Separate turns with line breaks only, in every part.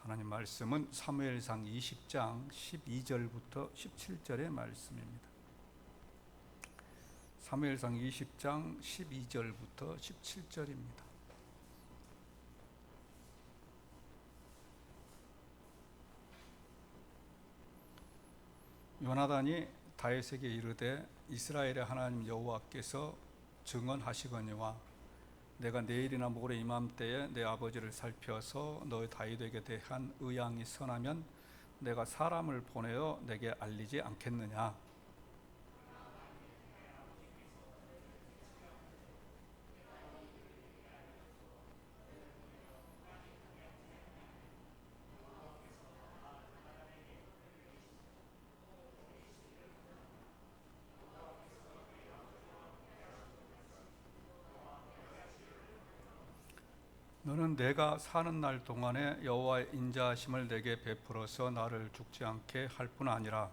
하나님 말씀은 사무엘상 20장 12절부터 17절의 말씀입니다. 사무엘상 20장 12절부터 17절입니다. 요나단이 다윗에게 이르되 이스라엘의 하나님 여호와께서 증언하시거니와 내가 내일이나 모레 이맘때에 내 아버지를 살펴서 너희 다윗에게 대한 의향이 선하면 내가 사람을 보내어 내게 알리지 않겠느냐. 너는 내가 사는 날 동안에 여호와의 인자하심을 내게 베풀어서 나를 죽지 않게 할 뿐 아니라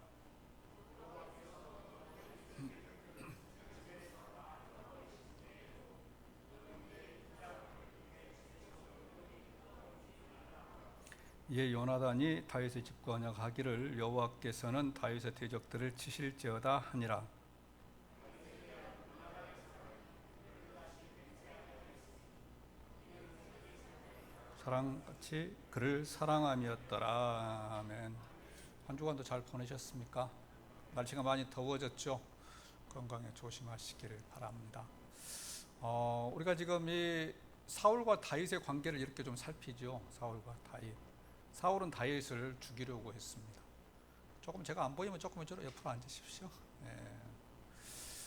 이에 요나단이 다윗의 집과 언약하기를 여호와께서는 다윗의 대적들을 치실지어다 하니라. 사랑같이 그를 사랑함이었더라. 아멘. 한 주간도 잘 보내셨습니까? 날씨가 많이 더워졌죠? 건강에 조심하시기를 바랍니다. 우리가 지금 이 사울과 다윗의 관계를 이렇게 좀 살피죠. 사울과 다윗. 사울은 다윗을 죽이려고 했습니다. 조금 제가 안 보이면 조금 옆으로 앉으십시오.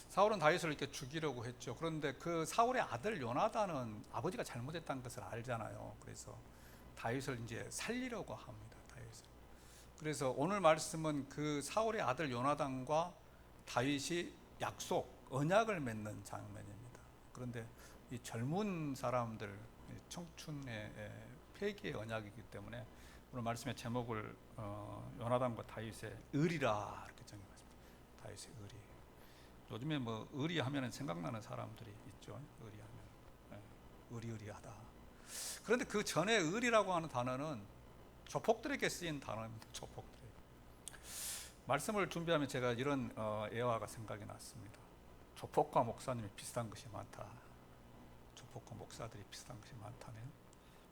사울은 다윗을 이렇게 죽이려고 했죠. 그런데 그 사울의 아들 요나단은 아버지가 잘못했다는 것을 알잖아요. 그래서 다윗을 이제 살리려고 합니다. 다윗을. 그래서 오늘 말씀은 그 사울의 아들 요나단과 다윗이 언약을 맺는 장면입니다. 그런데 이 젊은 사람들, 청춘의 폐기의 언약이기 때문에 오늘 말씀의 제목을 요나단과 다윗의 의리라 이렇게 정해봤습니다. 다윗의 의리. 요즘에 뭐 의리하면 생각나는 사람들이 있죠. 의리하면 의리하다. 그런데 그 전에 의리라고 하는 단어는 조폭들에게 쓰인 단어입니다. 조폭들에게. 말씀을 준비하면 제가 이런 예화가 생각이 났습니다. 조폭과 목사님이 비슷한 것이 많다. 조폭과 목사들이 비슷한 것이 많다네요.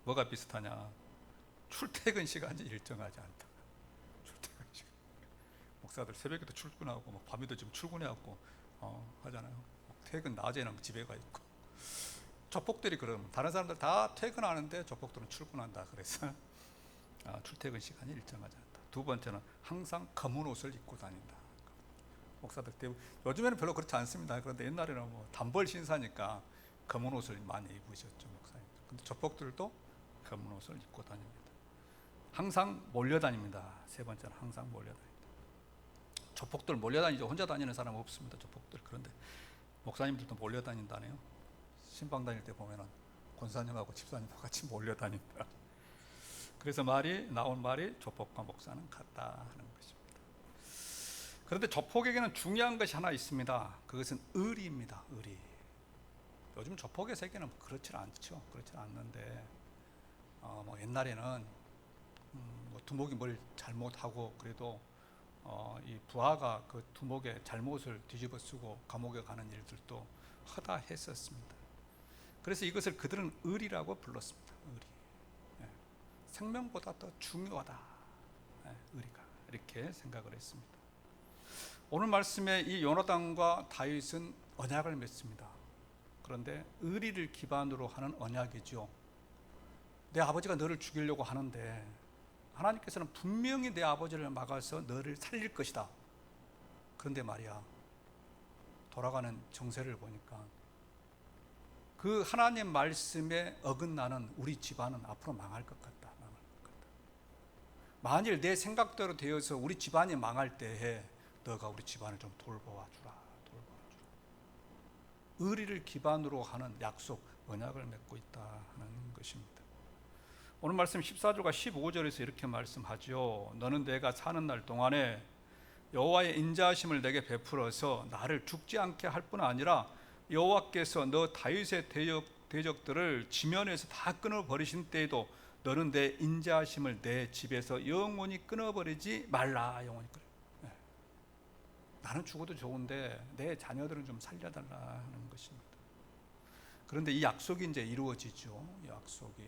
뭐가 비슷하냐? 출퇴근 시간이 일정하지 않다. 출퇴근 시간. 목사들 새벽에도 출근하고 뭐 밤에도 지금 출근해갖고 하잖아요. 퇴근 낮에는 집에 가 있고. 조폭들이 그러면 다른 사람들 다 퇴근하는데 조폭들은 출근한다. 그래서 출퇴근 시간이 일정하지 않다. 두 번째는 항상 검은 옷을 입고 다닌다. 목사들 대부분 요즘에는 별로 그렇지 않습니다. 그런데 옛날에는 뭐 단벌 신사니까 검은 옷을 많이 입으셨죠, 목사님. 근데 조폭들도 검은 옷을 입고 다닙니다. 항상 몰려다닙니다. 세 번째는 항상 몰려다닙니다. 조폭들 몰려다니죠. 혼자 다니는 사람 없습니다. 조폭들. 그런데 목사님들도 몰려다닌다네요. 신방 다닐 때 보면은 권사님하고 집사님하고 같이 몰려다닌다. 그래서 나온 말이 조폭과 목사는 같다 하는 것입니다. 그런데 조폭에게는 중요한 것이 하나 있습니다. 그것은 의리입니다. 의리. 요즘 조폭의 세계는 그렇지 않죠. 그렇지 않는데 뭐 옛날에는 뭐 두목이 뭘 잘못하고 그래도 이 부하가 그 두목의 잘못을 뒤집어 쓰고 감옥에 가는 일들도 허다 했었습니다. 그래서 이것을 그들은 의리라고 불렀습니다. 의리. 생명보다 더 중요하다. 의리가. 이렇게 생각을 했습니다. 오늘 말씀에 이 요나단과 다윗은 언약을 맺습니다. 그런데 의리를 기반으로 하는 언약이죠. 내 아버지가 너를 죽이려고 하는데 하나님께서는 분명히 내 아버지를 막아서 너를 살릴 것이다. 그런데 말이야, 돌아가는 정세를 보니까 그 하나님 말씀에 어긋나는 우리 집안은 앞으로 망할 것 같다. 만일 내 생각대로 되어서 우리 집안이 망할 때에 너가 우리 집안을 좀 돌보아 주라. 의리를 기반으로 하는 약속, 언약을 맺고 있다 하는 것입니다. 오늘 말씀 14절과 15절에서 이렇게 말씀하죠. 너는 내가 사는 날 동안에 여호와의 인자하심을 내게 베풀어서 나를 죽지 않게 할 뿐 아니라 여호와께서 너 다윗의 대적들을 지면에서 다 끊어버리신 때에도 너는 내 인자하심을 내 집에서 영원히 끊어버리지 말라. 영원히 끊어. 네. 나는 죽어도 좋은데 내 자녀들은 좀 살려달라 하는 것입니다. 그런데 이 약속이 이제 이루어지죠. 이 약속이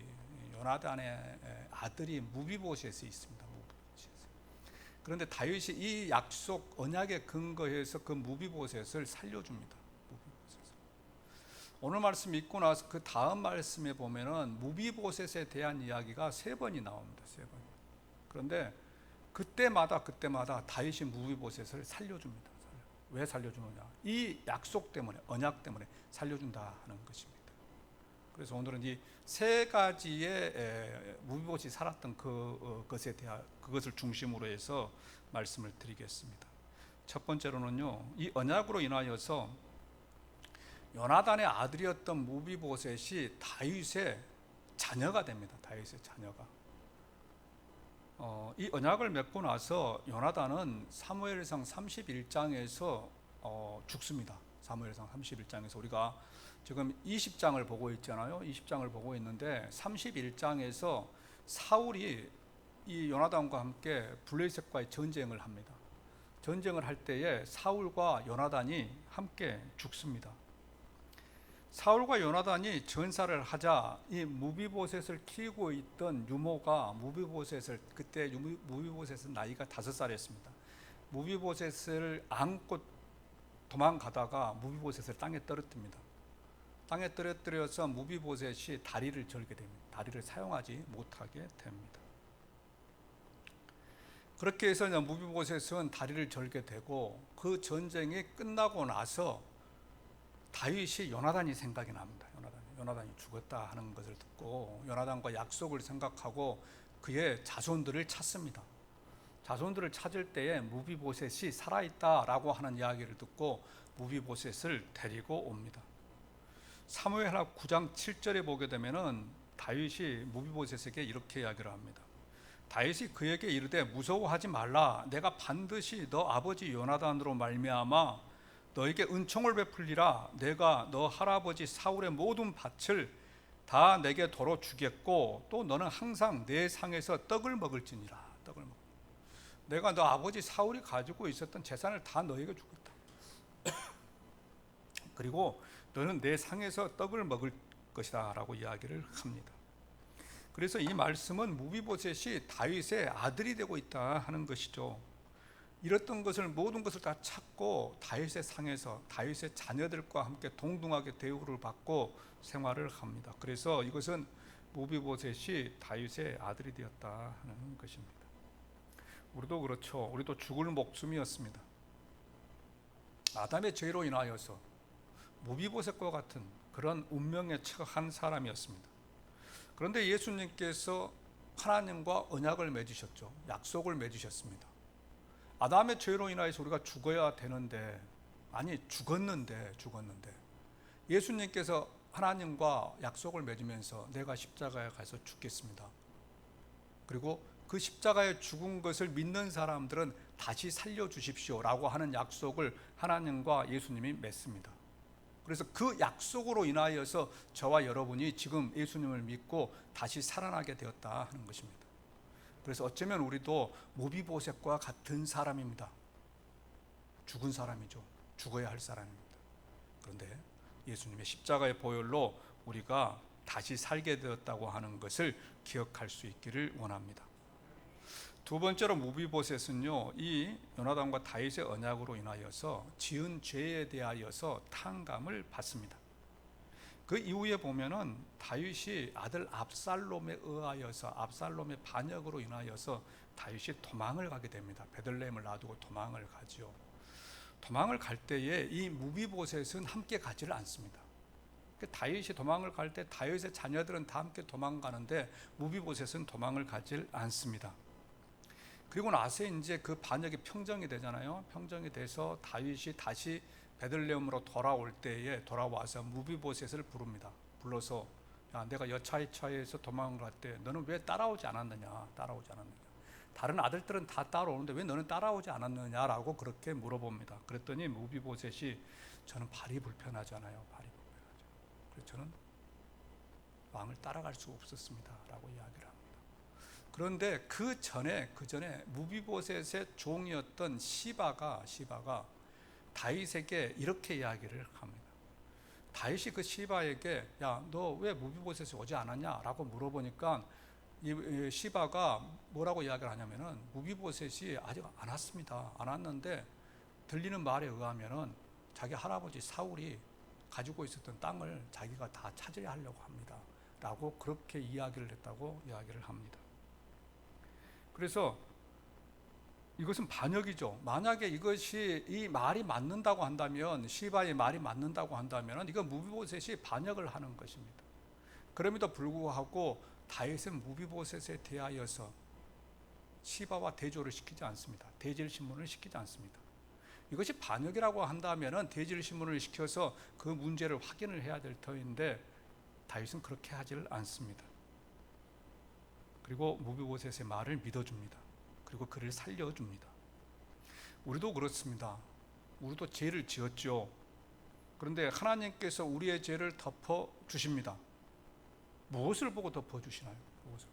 요나단의 아들이 무비보셋에 있습니다. 무비보셋. 그런데 다윗이 이 약속 언약에 근거해서 그 무비보셋을 살려줍니다. 무비보셋을. 오늘 말씀 읽고 나서 그 다음 말씀에 보면은 무비보셋에 대한 이야기가 3번이 나옵니다. 3번. 그런데 그때마다 다윗이 무비보셋을 살려줍니다. 왜 살려주느냐? 이 약속 때문에, 언약 때문에 살려준다 하는 것입니다. 그래서 오늘은 이 3가지의 무비보셋이 살았던 그것에 대한 그것을 중심으로 해서 말씀을 드리겠습니다. 첫 번째로는요, 이 언약으로 인하여서 요나단의 아들이었던 무비보셋이 다윗의 자녀가 됩니다. 다윗의 자녀가. 이 언약을 맺고 나서 요나단은 사무엘상 31장에서 죽습니다. 사무엘상 31장에서 우리가 지금 20장을 보고 있잖아요. 20장을 보고 있는데 31장에서 사울이 이 요나단과 함께 블레셋과의 전쟁을 합니다. 전쟁을 할 때에 사울과 요나단이 함께 죽습니다. 사울과 요나단이 전사를 하자 이 무비보셋을 키우고 있던 유모가 그때 무비보셋은 나이가 5살이었습니다. 무비보셋을 안고 도망가다가 무비보셋을 땅에 떨어뜨립니다. 땅에 떨어뜨려서 무비보셋이 다리를 절게 됩니다. 다리를 사용하지 못하게 됩니다. 그렇게 해서 무비보셋은 다리를 절게 되고 그 전쟁이 끝나고 나서 다윗이 요나단이 생각이 납니다. 요나단이 죽었다 하는 것을 듣고 요나단과 약속을 생각하고 그의 자손들을 찾습니다. 자손들을 찾을 때에 무비보셋이 살아있다라고 하는 이야기를 듣고 무비보셋을 데리고 옵니다. 사무엘하 9장 7절에 보게 되면은 다윗이 무비보셋에게 이렇게 이야기를 합니다. 다윗이 그에게 이르되 무서워하지 말라. 내가 반드시 너 아버지 요나단으로 말미암아 너에게 은총을 베풀리라. 내가 너 할아버지 사울의 모든 밭을 다 내게 도로 주겠고 또 너는 항상 내 상에서 떡을 먹을지니라. 떡을 먹. 내가 너 아버지 사울이 가지고 있었던 재산을 다 너에게 주겠다. 그리고 너는 내 상에서 떡을 먹을 것이다 라고 이야기를 합니다. 그래서 이 말씀은 무비보셋이 다윗의 아들이 되고 있다 하는 것이죠. 이랬던 것을 모든 것을 다 찾고 다윗의 상에서 다윗의 자녀들과 함께 동등하게 대우를 받고 생활을 합니다. 그래서 이것은 무비보셋이 다윗의 아들이 되었다 하는 것입니다. 우리도 그렇죠. 우리도 죽을 목숨이었습니다. 아담의 죄로 인하여서 무비보셋과 같은 그런 운명에 처한 사람이었습니다. 그런데 예수님께서 하나님과 언약을 맺으셨죠. 약속을 맺으셨습니다. 아담의 죄로 인하여서 우리가 죽어야 되는데, 아니 죽었는데 예수님께서 하나님과 약속을 맺으면서 내가 십자가에 가서 죽겠습니다. 그리고 그 십자가에 죽은 것을 믿는 사람들은 다시 살려주십시오 라고 하는 약속을 하나님과 예수님이 맺습니다. 그래서 그 약속으로 인하여서 저와 여러분이 지금 예수님을 믿고 다시 살아나게 되었다 하는 것입니다. 그래서 어쩌면 우리도 무비보셋과 같은 사람입니다. 죽은 사람이죠. 죽어야 할 사람입니다. 그런데 예수님의 십자가의 보혈로 우리가 다시 살게 되었다고 하는 것을 기억할 수 있기를 원합니다. 두 번째로 무비보셋은요, 이 요나단과 다윗의 언약으로 인하여서 지은 죄에 대하여서 탕감을 받습니다. 그 이후에 보면은 다윗이 아들 압살롬에 의하여서 압살롬의 반역으로 인하여서 다윗이 도망을 가게 됩니다. 베들레헴을 놔두고 도망을 가죠. 도망을 갈 때에 이 무비보셋은 함께 가지를 않습니다. 다윗이 도망을 갈 때 다윗의 자녀들은 다 함께 도망가는데 무비보셋은 도망을 가질 않습니다. 그리고 나서 이제 그 반역이 평정이 되잖아요. 평정이 돼서 다윗이 다시 베들레헴으로 돌아올 때에 돌아와서 무비보셋을 부릅니다. 불러서 야, 내가 여차여차해서 도망을 갈 때 너는 왜 따라오지 않았느냐? 다른 아들들은 다 따라오는데 왜 너는 따라오지 않았느냐라고 그렇게 물어봅니다. 그랬더니 무비보셋이 저는 발이 불편하잖아요. 그래서 저는 왕을 따라갈 수 없었습니다 라고 이야기를 합니다. 그런데 그 전에 무비보셋의 종이었던 시바가 다윗에게 이렇게 이야기를 합니다. 다윗이 그 시바에게 야, 너 왜 무비보셋이 오지 않았냐라고 물어보니까 이 시바가 뭐라고 이야기를 하냐면은 무비보셋이 아직 안 왔습니다. 안 왔는데 들리는 말에 의하면은 자기 할아버지 사울이 가지고 있었던 땅을 자기가 다 찾으려 하려고 합니다. 라고 그렇게 이야기를 했다고 이야기를 합니다. 그래서 이것은 반역이죠. 만약에 이것이 이 말이 맞는다고 한다면, 시바의 말이 맞는다고 한다면 이건 무비보셋이 반역을 하는 것입니다. 그럼에도 불구하고 다윗은 무비보셋에 대하여서 시바와 대조를 시키지 않습니다. 대질 신문을 시키지 않습니다. 이것이 반역이라고 한다면 대질 신문을 시켜서 그 문제를 확인을 해야 될 터인데 다윗은 그렇게 하지를 않습니다. 그리고 무비보셋의 말을 믿어줍니다. 그리고 그를 살려줍니다. 우리도 그렇습니다. 우리도 죄를 지었죠. 그런데 하나님께서 우리의 죄를 덮어주십니다. 무엇을 보고 덮어주시나요? 무엇을?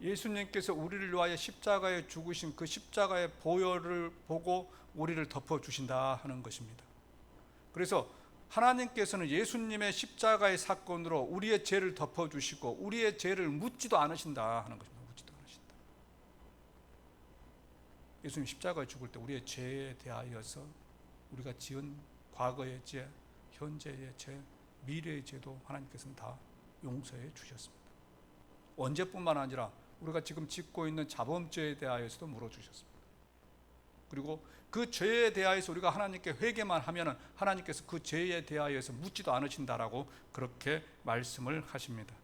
예수님께서 우리를 위하여 십자가에 죽으신 그 십자가의 보혈을 보고 우리를 덮어주신다 하는 것입니다. 그래서 하나님께서는 예수님의 십자가의 사건으로 우리의 죄를 덮어주시고 우리의 죄를 묻지도 않으신다 하는 것입니다. 묻지도 않으신다. 예수님 십자가에 죽을 때 우리의 죄에 대하여서 우리가 지은 과거의 죄, 현재의 죄, 미래의 죄도 하나님께서는 다 용서해 주셨습니다. 언제뿐만 아니라 우리가 지금 짓고 있는 자범죄에 대하여서도 물어주셨습니다. 그리고 그 죄에 대하여서 우리가 하나님께 회개만 하면 하나님께서 그 죄에 대하여서 묻지도 않으신다라고 그렇게 말씀을 하십니다.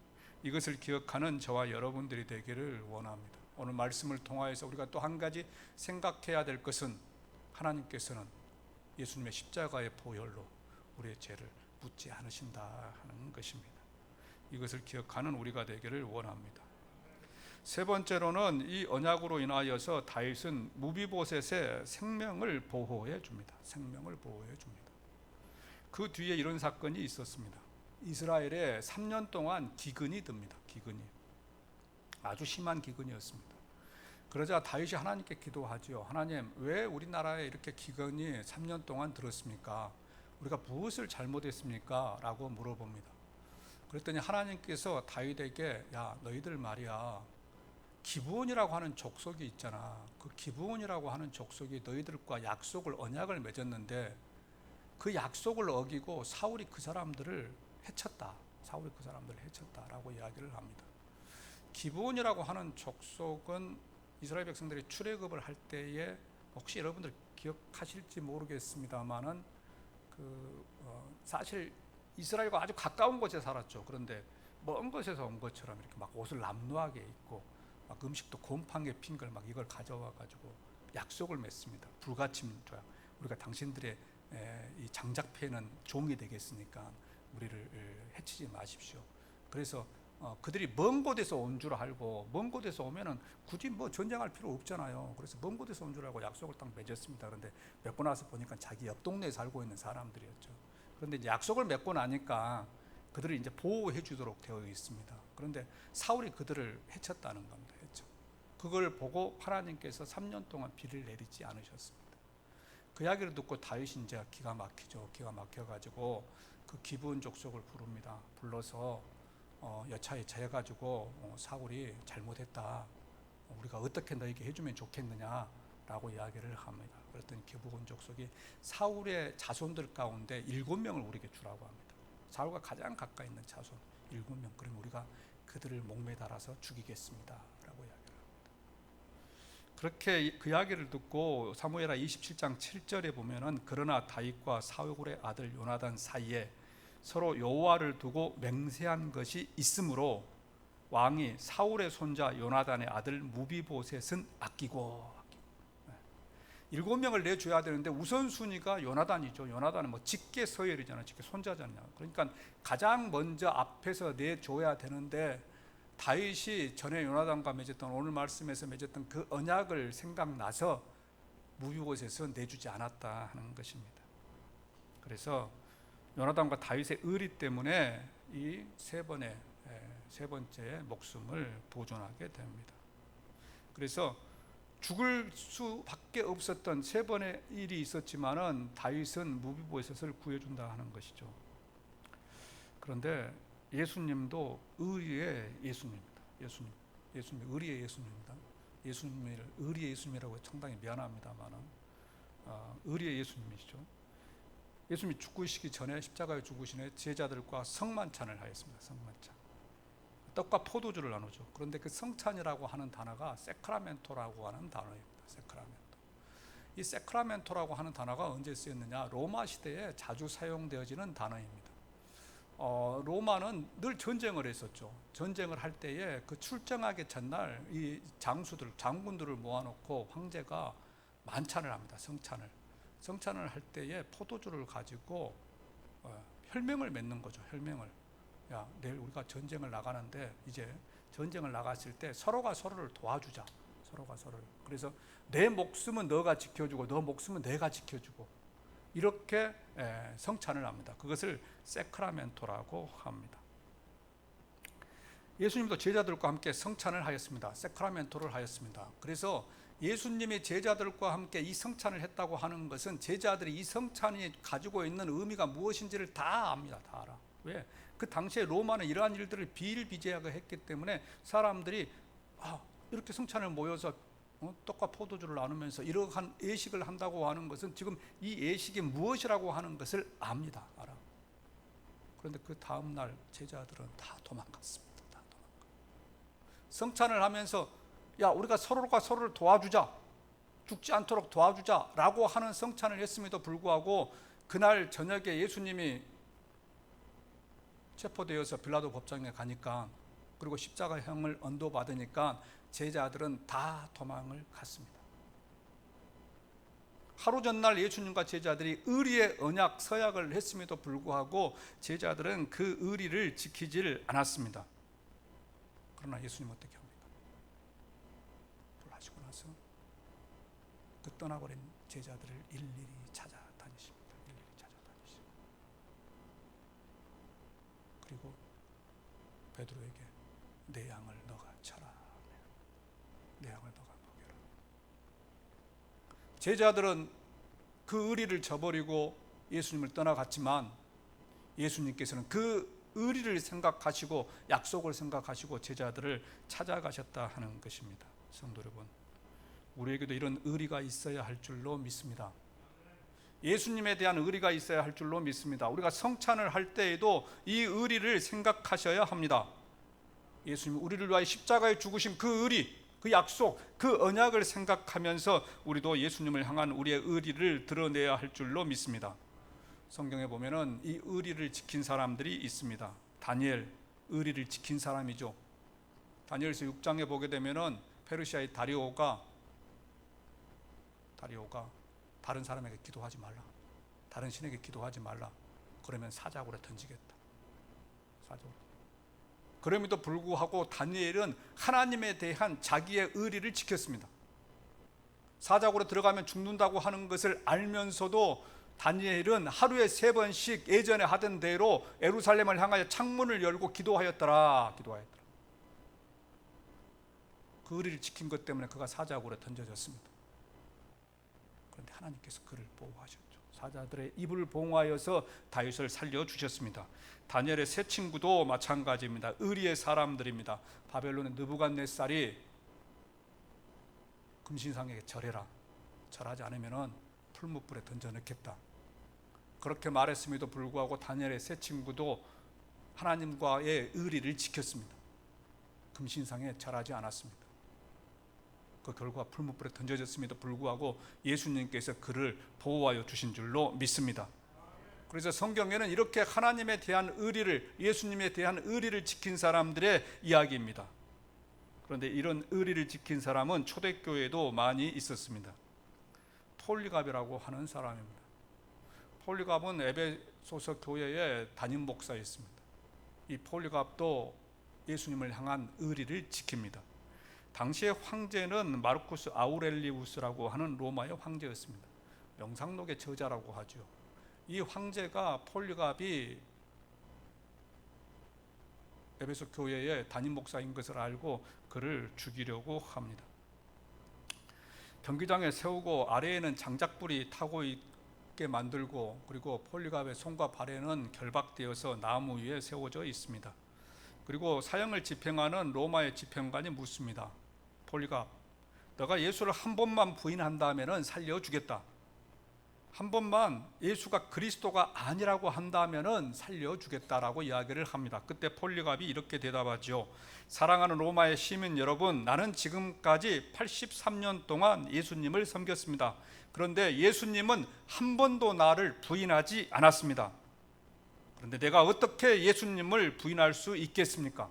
이것을 기억하는 저와 여러분들이 되기를 원합니다. 오늘 말씀을 통하여서 우리가 또 한 가지 생각해야 될 것은 하나님께서는 예수님의 십자가의 보혈로 우리의 죄를 묻지 않으신다 하는 것입니다. 이것을 기억하는 우리가 되기를 원합니다. 세 번째로는 이 언약으로 인하여서 다윗은 무비보셋의 생명을 보호해 줍니다. 생명을 보호해 줍니다. 그 뒤에 이런 사건이 있었습니다. 이스라엘에 3년 동안 기근이 듭니다. 기근이 아주 심한 기근이었습니다. 그러자 다윗이 하나님께 기도하지요. 하나님, 왜 우리나라에 이렇게 기근이 3년 동안 들었습니까? 우리가 무엇을 잘못했습니까? 라고 물어봅니다. 그랬더니 하나님께서 다윗에게 야, 너희들 말이야, 기브온이라고 하는 족속이 있잖아. 그 기브온이라고 하는 족속이 너희들과 약속을, 언약을 맺었는데 그 약속을 어기고 사울이 그 사람들을 해쳤다. 사울이 그 사람들을 해쳤다라고 이야기를 합니다. 기브온이라고 하는 족속은 이스라엘 백성들이 출애굽을 할 때에 혹시 여러분들 기억하실지 모르겠습니다만은 사실 이스라엘과 아주 가까운 곳에 살았죠. 그런데 먼 곳에서 온 것처럼 이렇게 막 옷을 남루하게 입고 막 음식도 곰팡이에 핀 걸 막 이걸 가져와 가지고 약속을 맺습니다. 불가침 조약. 우리가 당신들의 이 장작패는 종이 되겠으니까 우리를 해치지 마십시오. 그래서 그들이 먼 곳에서 온 줄 알고, 먼 곳에서 오면은 굳이 뭐 전쟁할 필요 없잖아요. 그래서 먼 곳에서 온 줄 알고 약속을 딱 맺었습니다. 그런데 맺고 나서 보니까 자기 옆 동네에 살고 있는 사람들이었죠. 그런데 이제 약속을 맺고 나니까 그들을 이제 보호해 주도록 되어 있습니다. 그런데 사울이 그들을 해쳤다는 겁니다. 해쳐. 그걸 보고 하나님께서 3년 동안 비를 내리지 않으셨습니다. 그 이야기를 듣고 다윗이 이제 기가 막히죠. 기가 막혀가지고 그 기브온 족속을 부릅니다. 불러서 여차여차 해가지고 사울이 잘못했다. 우리가 어떻게 너에게 해주면 좋겠느냐라고 이야기를 합니다. 그랬더니 기브온 족속이 사울의 자손들 가운데 7명을 우리에게 주라고 합니다. 사울과 가장 가까이 있는 자손 7명. 그러면 우리가 그들을 목매달아서 죽이겠습니다. 라고 이야기를 합니다. 그렇게 그 이야기를 듣고 사무엘하 27장 7절에 보면은 그러나 다윗과 사울의 아들 요나단 사이에 서로 여호와를 두고 맹세한 것이 있으므로 왕이 사울의 손자 요나단의 아들 무비보셋은 아끼고 7명을 내줘야 되는데 우선순위가 요나단이죠. 요나단은 뭐 직계 서열이잖아요. 직계 손자잖아요. 그러니까 가장 먼저 앞에서 내줘야 되는데 다윗이 전에 요나단과 맺었던, 오늘 말씀에서 맺었던 그 언약을 생각나서 무비보셋은 내주지 않았다 하는 것입니다. 그래서 요나단과 다윗의 의리 때문에 이 세 번의 세 번째 목숨을 보존하게 됩니다. 그래서 죽을 수밖에 없었던 세 번의 일이 있었지만은 다윗은 무비보셋을 구해준다 하는 것이죠. 그런데 예수님도 의리의 예수님입니다. 예수님 의리의 예수님입니다. 예수님을 의리의 예수님이라고 상당히 미안합니다만은 의리의 예수님이시죠. 예수님이 죽으시기 전에 십자가에 죽으시는 제자들과 성만찬을 하였습니다. 성만찬. 떡과 포도주를 나누죠. 그런데 그 성찬이라고 하는 단어가 세크라멘토라고 하는 단어입니다. 세크라멘토. 이 세크라멘토라고 하는 단어가 언제 쓰였느냐? 로마 시대에 자주 사용되어지는 단어입니다. 로마는 늘 전쟁을 했었죠. 전쟁을 할 때에 그 출정하기 전날 이 장군들을 모아놓고 황제가 만찬을 합니다. 성찬을 할 때에 포도주를 가지고 혈맹을 맺는 거죠. 혈맹을. 야, 내일 우리가 전쟁을 나가는데 이제 전쟁을 나갔을 때 서로가 서로를 도와주자. 서로가 서로를. 그래서 내 목숨은 너가 지켜주고 너 목숨은 내가 지켜주고 이렇게 성찬을 합니다. 그것을 세크라멘토라고 합니다. 예수님도 제자들과 함께 성찬을 하였습니다. 세크라멘토를 하였습니다. 그래서 예수님이 제자들과 함께 이 성찬을 했다고 하는 것은 제자들이 이 성찬이 가지고 있는 의미가 무엇인지를 다 압니다. 다 알아. 왜? 그 당시에 로마는 이러한 일들을 비일비재하게 했기 때문에 사람들이 이렇게 성찬을 모여서 떡과 포도주를 나누면서 이러한 예식을 한다고 하는 것은 지금 이 예식이 무엇이라고 하는 것을 압니다. 알아. 그런데 그 다음날 제자들은 다 도망갔습니다. 다 도망가. 성찬을 하면서 야, 우리가 서로가 서로를 도와주자, 죽지 않도록 도와주자 라고 하는 성찬을 했음에도 불구하고 그날 저녁에 예수님이 체포되어서 빌라도 법정에 가니까, 그리고 십자가형을 언도받으니까 제자들은 다 도망을 갔습니다. 하루 전날 예수님과 제자들이 의리의 언약 서약을 했음에도 불구하고 제자들은 그 의리를 지키질 않았습니다. 그러나 예수님 어떻게 합니까? 돌아가시고 나서 그 떠나버린 제자들을 일일이 찾아다니십니다. 그리고 베드로에게 내 양을 너가 쳐라. 내 양을 너가 먹여라. 제자들은 그 의리를 저버리고 예수님을 떠나갔지만 예수님께서는 그 의리를 생각하시고 약속을 생각하시고 제자들을 찾아가셨다 하는 것입니다. 성도 여러분, 우리에게도 이런 의리가 있어야 할 줄로 믿습니다. 예수님에 대한 의리가 있어야 할 줄로 믿습니다. 우리가 성찬을 할 때에도 이 의리를 생각하셔야 합니다. 예수님 우리를 위하여 십자가에 죽으신 그 의리, 그 약속, 그 언약을 생각하면서 우리도 예수님을 향한 우리의 의리를 드러내야 할 줄로 믿습니다. 성경에 보면은 이 의리를 지킨 사람들이 있습니다. 다니엘, 의리를 지킨 사람이죠. 다니엘서 6장에 보게 되면은 페르시아의 다리오가 다른 사람에게 기도하지 말라, 다른 신에게 기도하지 말라, 그러면 사자굴에 던지겠다. 사자굴. 그럼에도 불구하고 다니엘은 하나님에 대한 자기의 의리를 지켰습니다. 사자굴에 들어가면 죽는다고 하는 것을 알면서도 다니엘은 하루에 3번씩 예전에 하던 대로 예루살렘을 향하여 창문을 열고 기도하였더라. 그 의리를 지킨 것 때문에 그가 사자굴에 던져졌습니다. 그런데 하나님께서 그를 보호하셨죠. 사자들의 입을 봉하여서 다윗을 살려주셨습니다. 다니엘의 세 친구도 마찬가지입니다. 의리의 사람들입니다. 바벨론의 느부갓네살이 금신상에게 절해라, 절하지 않으면 풀무불에 던져 넣겠다, 그렇게 말했음에도 불구하고 다니엘의 세 친구도 하나님과의 의리를 지켰습니다. 금신상에 절하지 않았습니다. 그 결과 풀무불에 던져졌음에도 불구하고 예수님께서 그를 보호하여 주신 줄로 믿습니다. 그래서 성경에는 이렇게 하나님에 대한 의리를, 예수님에 대한 의리를 지킨 사람들의 이야기입니다. 그런데 이런 의리를 지킨 사람은 초대교회에도 많이 있었습니다. 폴리갑이라고 하는 사람입니다. 폴리갑은 에베소서 교회의 담임 목사였습니다. 이 폴리갑도 예수님을 향한 의리를 지킵니다. 당시의 황제는 마르쿠스 아우렐리우스라고 하는 로마의 황제였습니다. 명상록의 저자라고 하죠. 이 황제가 폴리갑이 에베소 교회의 담임 목사인 것을 알고 그를 죽이려고 합니다. 경기장에 세우고 아래에는 장작불이 타고 있게 만들고, 그리고 폴리갑의 손과 발에는 결박되어서 나무 위에 세워져 있습니다. 그리고 사형을 집행하는 로마의 집행관이 묻습니다. 폴리갑, 너가 예수를 한 번만 부인한다면 살려주겠다. 한 번만 예수가 그리스도가 아니라고 한다면 살려주겠다라고 이야기를 합니다. 그때 폴리갑이 이렇게 대답하죠. 사랑하는 로마의 시민 여러분, 나는 지금까지 83년 동안 예수님을 섬겼습니다. 그런데 예수님은 한 번도 나를 부인하지 않았습니다. 그런데 내가 어떻게 예수님을 부인할 수 있겠습니까?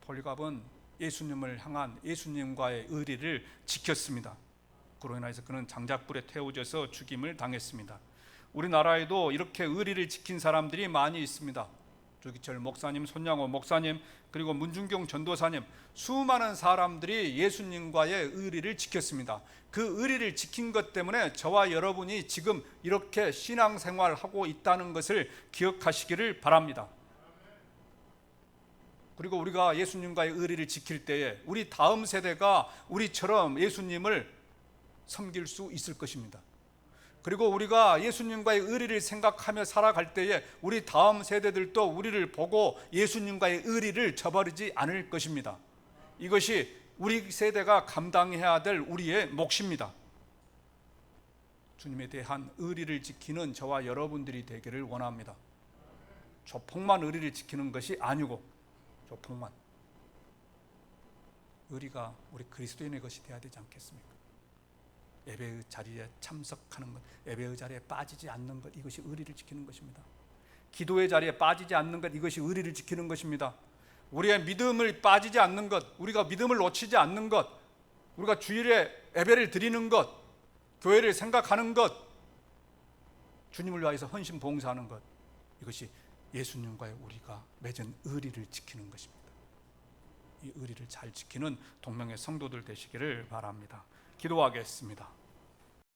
폴리갑은 예수님을 향한 예수님과의 의리를 지켰습니다. 그로 인해서 그는 장작불에 태워져서 죽임을 당했습니다. 우리나라에도 이렇게 의리를 지킨 사람들이 많이 있습니다. 조기철 목사님, 손양호 목사님, 그리고 문중경 전도사님, 수많은 사람들이 예수님과의 의리를 지켰습니다. 그 의리를 지킨 것 때문에 저와 여러분이 지금 이렇게 신앙생활하고 있다는 것을 기억하시기를 바랍니다. 그리고 우리가 예수님과의 의리를 지킬 때에 우리 다음 세대가 우리처럼 예수님을 섬길 수 있을 것입니다. 그리고 우리가 예수님과의 의리를 생각하며 살아갈 때에 우리 다음 세대들도 우리를 보고 예수님과의 의리를 저버리지 않을 것입니다. 이것이 우리 세대가 감당해야 될 우리의 몫입니다. 주님에 대한 의리를 지키는 저와 여러분들이 되기를 원합니다. 조폭만 의리를 지키는 것이 아니고, 조폭만, 의리가 우리 그리스도인의 것이 되어야 되지 않겠습니까? 예배의 자리에 참석하는 것, 예배의 자리에 빠지지 않는 것, 이것이 의리를 지키는 것입니다. 기도의 자리에 빠지지 않는 것, 이것이 의리를 지키는 것입니다. 우리의 믿음을 빠지지 않는 것, 우리가 믿음을 놓치지 않는 것, 우리가 주일에 예배를 드리는 것, 교회를 생각하는 것, 주님을 위하여서 헌신 봉사하는 것, 이것이 예수님과의 우리가 맺은 의리를 지키는 것입니다. 이 의리를 잘 지키는 동명의 성도들 되시기를 바랍니다. 기도하겠습니다.